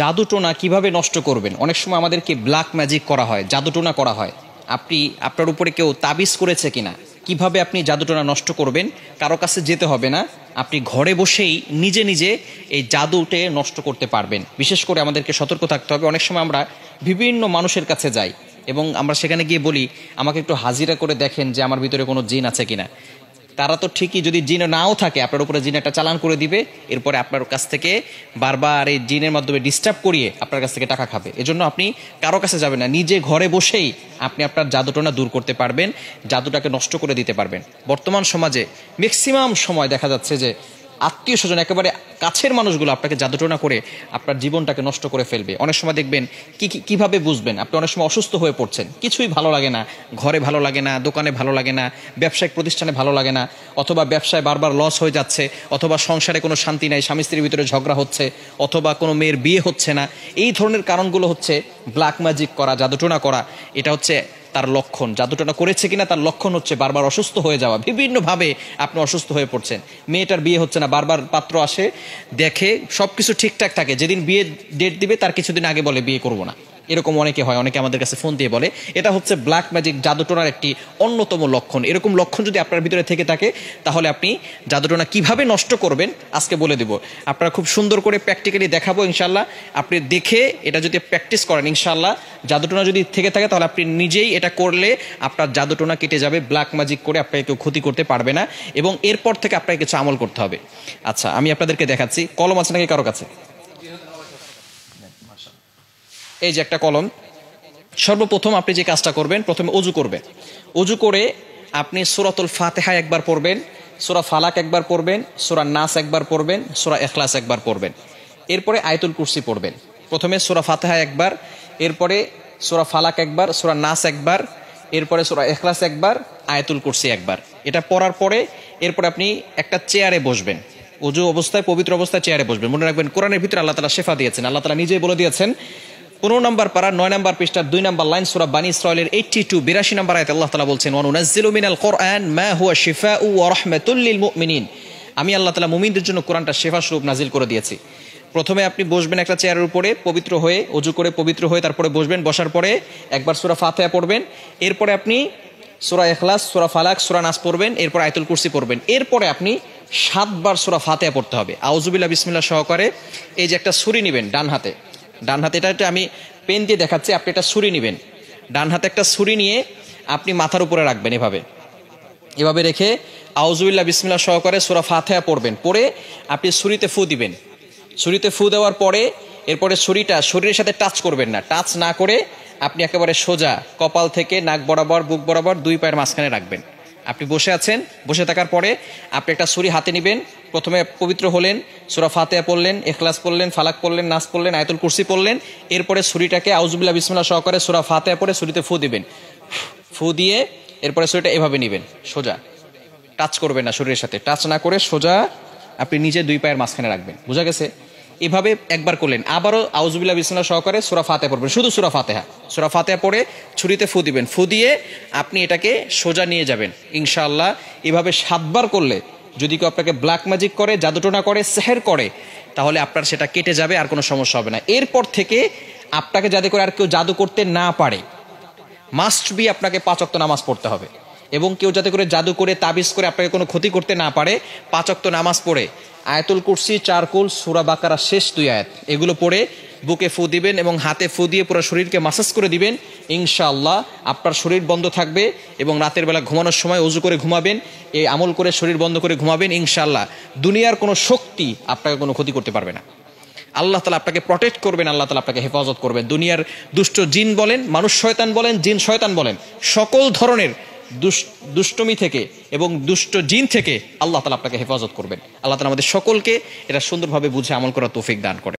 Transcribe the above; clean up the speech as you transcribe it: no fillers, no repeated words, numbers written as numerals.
জাদুটোনা কিভাবে নষ্ট করবেন? অনেক সময় আমাদেরকে ব্ল্যাক ম্যাজিক করা হয়, জাদুটোনা করা হয়। আপনি আপনার উপরে কেউ তাবিজ করেছে কিনা, কিভাবে আপনি জাদুটোনা নষ্ট করবেন? কারো কাছে যেতে হবে না, আপনি ঘরে বসেই নিজে নিজে এই জাদুটে নষ্ট করতে পারবেন। বিশেষ করে আমাদেরকে সতর্ক থাকতে হবে। অনেক সময় আমরা বিভিন্ন মানুষের কাছে যাই এবং আমরা সেখানে গিয়ে বলি, আমাকে একটু হাজিরা করে দেখেন যে আমার ভিতরে কোনো জিন আছে কিনা। তারা তো ঠিকই, যদি জিন নাও থাকে আপনার উপরে জিন একটা চালান করে দিবে, এরপরে আপনার কাছ থেকে বারবার এই জিনের মাধ্যমে ডিস্টার্ব করিয়ে আপনার কাছ থেকে টাকা খাবে। এজন্য আপনি কারো কাছে যাবেন না, নিজে ঘরে বসেই আপনি আপনার জাদুটোনা দূর করতে পারবেন, জাদুটাকে নষ্ট করে দিতে পারবেন। বর্তমান সমাজে ম্যাক্সিমাম সময় দেখা যাচ্ছে যে আত্মীয় স্বজন, একেবারে কাছের মানুষগুলো আপনাকে জাদুটোনা করে আপনার জীবনটাকে নষ্ট করে ফেলবে। অনেক সময় দেখবেন কিভাবে বুঝবেন? আপনি অনেক সময় অসুস্থ হয়ে পড়ছেন, কিছুই ভালো লাগে না, ঘরে ভালো লাগে না, দোকানে ভালো লাগে না, ব্যবসায়িক প্রতিষ্ঠানে ভালো লাগে না, অথবা ব্যবসায় বারবার লস হয়ে যাচ্ছে, অথবা সংসারে কোনো শান্তি নাই, স্বামী স্ত্রীর ভিতরে ঝগড়া হচ্ছে, অথবা কোনো মেয়ের বিয়ে হচ্ছে না। এই ধরনের কারণগুলো হচ্ছে ব্ল্যাক ম্যাজিক করা, জাদুটোনা করা। এটা হচ্ছে তার লক্ষণ। জাদুটোনা করেছে কিনা তার লক্ষণ হচ্ছে বারবার অসুস্থ হয়ে যাওয়া, বিভিন্নভাবে আপনি অসুস্থ হয়ে পড়ছেন। মেয়েটার বিয়ে হচ্ছে না, বারবার পাত্র আসে, দেখে সব কিছু ঠিকঠাক থাকে, যেদিন বিয়ে ডেট দিবে তার কিছুদিন আগে বলে বিয়ে করবো না। এরকম অনেকে হয়, অনেকে আমাদের কাছে ফোন দিয়ে বলে। এটা হচ্ছে ব্ল্যাক ম্যাজিক, জাদুটোনার একটি অন্যতম লক্ষণ। এরকম লক্ষণ যদি আপনার ভিতরে থেকে থাকে, তাহলে আপনি জাদুটোনা কিভাবে নষ্ট করবেন আজকে বলে দেব। আপনারা খুব সুন্দর করে প্র্যাকটিক্যালি দেখাবো ইনশাল্লাহ। আপনি দেখে এটা যদি প্র্যাকটিস করেন, ইনশাল্লাহ জাদুটোনা যদি থেকে থাকে তাহলে আপনি নিজেই এটা করলে আপনার জাদুটোনা কেটে যাবে। ব্ল্যাক ম্যাজিক করে আপনাকে কেউ ক্ষতি করতে পারবে না, এবং এরপর থেকে আপনাকে কিছু আমল করতে হবে। আচ্ছা, আমি আপনাদেরকে দেখাচ্ছি। কলম আছে নাকি কারো কাছে? এই যে একটা কলম। সর্বপ্রথম আপনি যে কাজটা করবেন, প্রথমে অজু করবেন। অজু করে আপনি সূরাতুল ফাতিহা একবার পড়বেন, সূরা ফালাক একবার পড়বেন, সূরা নাস একবার পড়বেন, সূরা ইখলাস একবার পড়বেন। এরপরে আয়াতুল কুরসি পড়বেন। প্রথমে সূরা ফাতিহা একবার, এরপরে সূরা ফালাক একবার, সূরা নাস একবার, এরপরে সূরা ইখলাস একবার, আয়াতুল কুরসি একবার। এটা পড়ার পরে এরপরে আপনি একটা চেয়ারে বসবেন। অজু অবস্থায়, পবিত্র অবস্থায় চেয়ারে বসবেন। মনে রাখবেন, কোরআনের ভিতরে আল্লাহ তাআলা শেফা দিয়েছেন। আল্লাহ তাআলা নিজেই বলে দিয়েছেন 15 নম্বর পারা 9 নম্বর পৃষ্ঠার 2 নম্বর লাইন, সূরা বানী ইসরাঈলের 82 নম্বর আয়াতে আল্লাহ তাআলা বলছেন, ওয়া নুনাজ্জিলু মিনাল কুরআন মা হুয়া শিফাউ ওয়া রাহমাতুল লিল মুমিনিন। আমি আল্লাহ তাআলা মুমিনদের জন্য কোরআনটা শেফা স্বরূপ নাজিল করে দিয়েছি। প্রথমে আপনি বসবেন একটা চেয়ারের উপরে, পবিত্র হয়ে, অজু করে পবিত্র হয়ে তারপরে বসবেন। বসার পরে একবার সূরা ফাতিহা পড়বেন, এরপরে আপনি সূরা ইখলাস, সূরা ফালাক, সূরা নাস পড়বেন, এরপর আয়াতুল কুরসি পড়বেন। এরপরে আপনি 7 বার সূরা ফাতিহা পড়তে হবে আউযুবিল্লাহ বিসমিল্লাহ সহকারে। এই যে একটা ছুরি নেবেন ডান হাতে, এটা আমি পেন দিয়ে দেখাচ্ছি, আপনি একটা ছুরি নেবেন। ডান হাতে একটা ছুরি নিয়ে আপনি মাথার উপরে রাখবেন, এভাবে রেখে আউযুবিল্লাহ বিসমিল্লাহ সহকারে সূরা ফাতিহা পড়বেন। পড়ে আপনি ছুরিতে ফু দিবেন। ছুরিতে ফু দেওয়ার পরে এরপরে ছুরিটা শরীরের সাথে টাচ করবেন না। টাচ না করে আপনি একেবারে সোজা কপাল থেকে নাক বরাবর, বুক বরাবর 2 পায়ের মাঝখানে রাখবেন। আপনি বসে আছেন, বসে থাকার পরে আপনি একটা ছুরি হাতে নেবেন। প্রথমে পবিত্র হলেন, সূরা ফাতিহা পড়লেন, ইখলাস পড়লেন, ফালাক পড়লেন, নাস পড়লেন, আয়াতুল কুরসি পড়লেন। এরপরে ছুরিটাকে আউযুবিল্লাহ বিসমিল্লাহ সহকারে সূরা ফাতিহা পড়ে ছুরিতে ফু দিবেন। ফু দিয়ে এরপরে ছুরিটা এভাবে নেবেন, সোজা, টাচ করবেন না, শরীরের সাথে টাচ না করে সোজা আপনি নিজে 2 পায়ের মাঝখানে রাখবেন। বোঝা গেছে? এভাবে একবার করলেন। আবারও আউযুবিল্লাহ বিসমিল্লাহ সহকারে সূরা ফাতিহা পড়বেন, শুধু সূরা ফাতিহা পড়ে ছুরিতে ফু দিবেন। ফু দিয়ে আপনি এটাকে সোজা নিয়ে যাবেন ইনশাআল্লাহ। এভাবে 7 বার করলে যদি কেউ আপনাকে ব্ল্যাক ম্যাজিক করে, জাদুটোনা করে, সেহের করে, তাহলে আপনার সেটা কেটে যাবে, আর কোনো সমস্যা হবে না। এরপর থেকে আপনাকে যাতে করে আর কেউ জাদু করতে না পারে, মাস্ট বি আপনাকে 5 ওয়াক্ত নামাজ পড়তে হবে। এবং কেউ যাতে করে জাদু করে, তাবিজ করে আপনাকে কোনো ক্ষতি করতে না পারে, 5 ওয়াক্ত নামাজ পড়ে আয়াতুল কুরসি, 4 কুল, সূরা বাকারা শেষ 2 আয়াত এগুলো পড়ে বুকে ফু দিবেন এবং হাতে ফু দিয়ে পুরো শরীরকে মাসাজ করে দিবেন। ইনশাআল্লাহ আপনার শরীর বন্ধ থাকবে, এবং রাতের বেলা ঘুমানোর সময় ওযু করে ঘুমাবেন, এই আমল করে শরীর বন্ধ করে ঘুমাবেন। ইনশাআল্লাহ দুনিয়ার কোনো শক্তি আপনাকে কোনো ক্ষতি করতে পারবে না। আল্লাহ তাআলা আপনাকে প্রটেক্ট করবেন, আল্লাহ তাআলা আপনাকে হেফাজত করবেন। দুনিয়ার দুষ্ট জিন বলেন, মানুষ শয়তান বলেন, জিন শয়তান বলেন, সকল ধরনের দুষ্টমি থেকে এবং দুষ্ট জিন থেকে আল্লাহ তাআলা আপনাকে হেফাজত করবেন। আল্লাহ তাআলা আমাদের সকলকে এটা সুন্দরভাবে বুঝে আমল করার তৌফিক দান করেন।